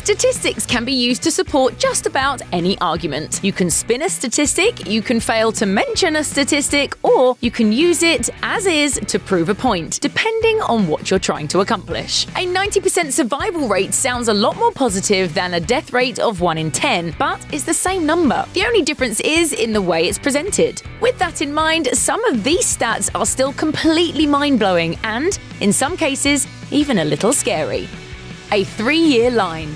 Statistics can be used to support just about any argument. You can spin a statistic, you can fail to mention a statistic, or you can use it as is to prove a point, depending on what you're trying to accomplish. A 90% survival rate sounds a lot more positive than a death rate of 1 in 10, but it's the same number. The only difference is in the way it's presented. With that in mind, some of these stats are still completely mind-blowing and, in some cases, even a little scary. A 3-year line.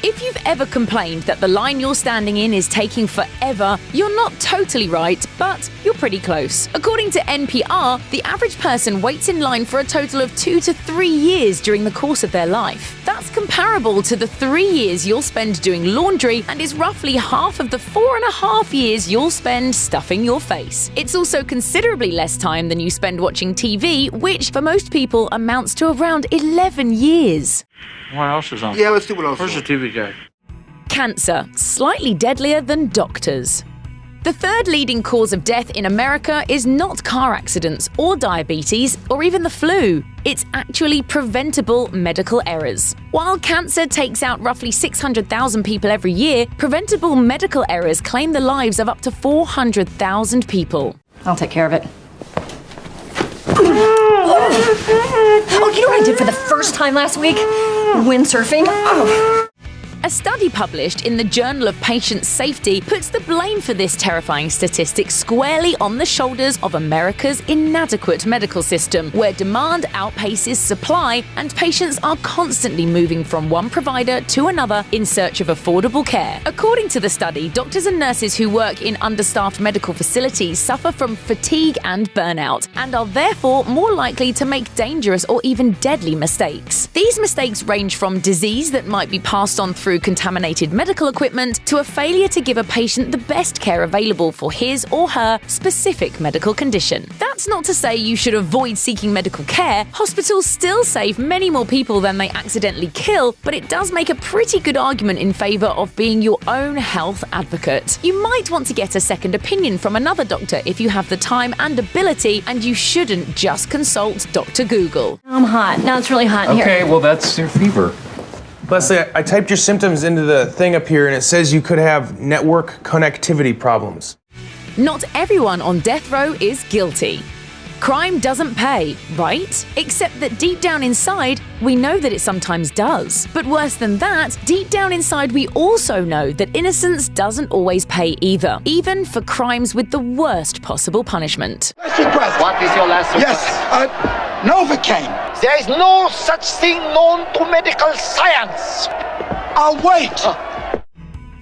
If you've ever complained that the line you're standing in is taking forever, you're not totally right, but you're pretty close. According to NPR, the average person waits in line for a total of 2 to 3 years during the course of their life. That's comparable to the 3 years you'll spend doing laundry and is roughly half of the 4.5 years you'll spend stuffing your face. It's also considerably less time than you spend watching TV, which for most people amounts to around 11 years. What else is on? Yeah, let's do what else. Where's the TV guy? Cancer, slightly deadlier than doctors. The third leading cause of death in America is not car accidents or diabetes or even the flu. It's actually preventable medical errors. While cancer takes out roughly 600,000 people every year, preventable medical errors claim the lives of up to 400,000 people. I'll take care of it. Oh, you know what I did for the first time last week? Windsurfing. Oh. A study published in the Journal of Patient Safety puts the blame for this terrifying statistic squarely on the shoulders of America's inadequate medical system, where demand outpaces supply and patients are constantly moving from one provider to another in search of affordable care. According to the study, doctors and nurses who work in understaffed medical facilities suffer from fatigue and burnout and are therefore more likely to make dangerous or even deadly mistakes. These mistakes range from disease that might be passed on through contaminated medical equipment to a failure to give a patient the best care available for his or her specific medical condition. That's not to say you should avoid seeking medical care. Hospitals still save many more people than they accidentally kill, but it does make a pretty good argument in favor of being your own health advocate. You might want to get a second opinion from another doctor if you have the time and ability, and you shouldn't just consult Dr. Google. I'm hot. Now it's really hot in here. Okay, well, that's your fever. Leslie, I typed your symptoms into the thing up here, and it says you could have network connectivity problems. Not everyone on death row is guilty. Crime doesn't pay, right? Except that deep down inside, we know that it sometimes does. But worse than that, deep down inside we also know that innocence doesn't always pay either, even for crimes with the worst possible punishment. Last request. What is your last request? Yes, Novocaine. There is no such thing known to medical science. I'll wait.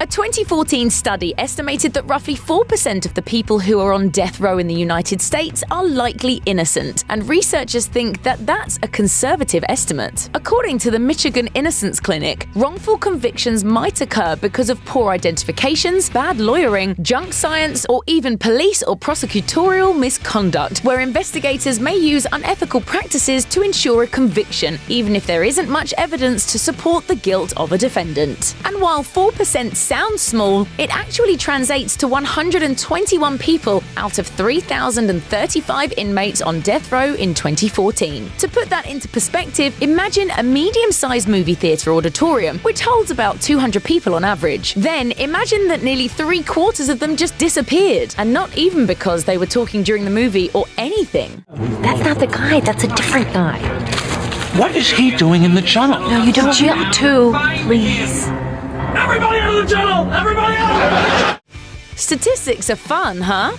A 2014 study estimated that roughly 4% of the people who are on death row in the United States are likely innocent, and researchers think that that's a conservative estimate. According to the Michigan Innocence Clinic, wrongful convictions might occur because of poor identifications, bad lawyering, junk science, or even police or prosecutorial misconduct, where investigators may use unethical practices to ensure a conviction, even if there isn't much evidence to support the guilt of a defendant. And while 4% sounds small, it actually translates to 121 people out of 3,035 inmates on death row in 2014. To put that into perspective, imagine a medium-sized movie theater auditorium, which holds about 200 people on average. Then imagine that nearly 3/4 of them just disappeared, and not even because they were talking during the movie or anything. That's not the guy. That's a different guy. What is he doing in the tunnel? No, you don't jump too, please. Everybody out of the tunnel! Everybody out! Statistics are fun, huh?